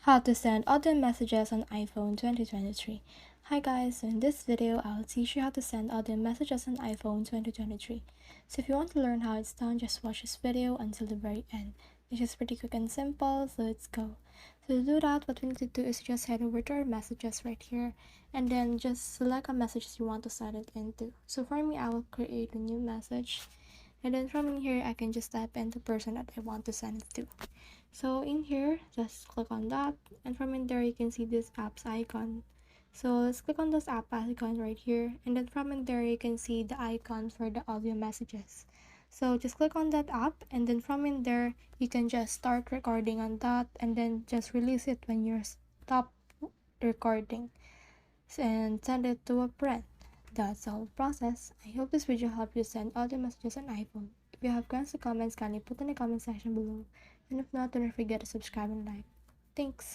How to send audio messages on iPhone 2023. Hi guys, so in this video I'll teach you how to send audio messages on iPhone 2023. So if you want to learn how it's done, just watch this video until the very end. It's just pretty quick and simple, so let's go. So to do that, what we need to do is just head over to our messages right here and then just select a message you want to send it into. So for me, I will create a new message, and then from in here I can just type in the person that I want to send it to. So in here, just click on that, and from in there you can see this apps icon. So let's click on this app icon right here, and then from in there you can see the icon for the audio messages. So just click on that app, and then from in there you can just start recording on that, and then just release it when you're stop recording and send it to a friend. That's the whole process. I hope this video helped you send audio messages on iPhone. If you have questions or comments, kindly put in the comment section below. And if not, don't forget to subscribe and like. Thanks.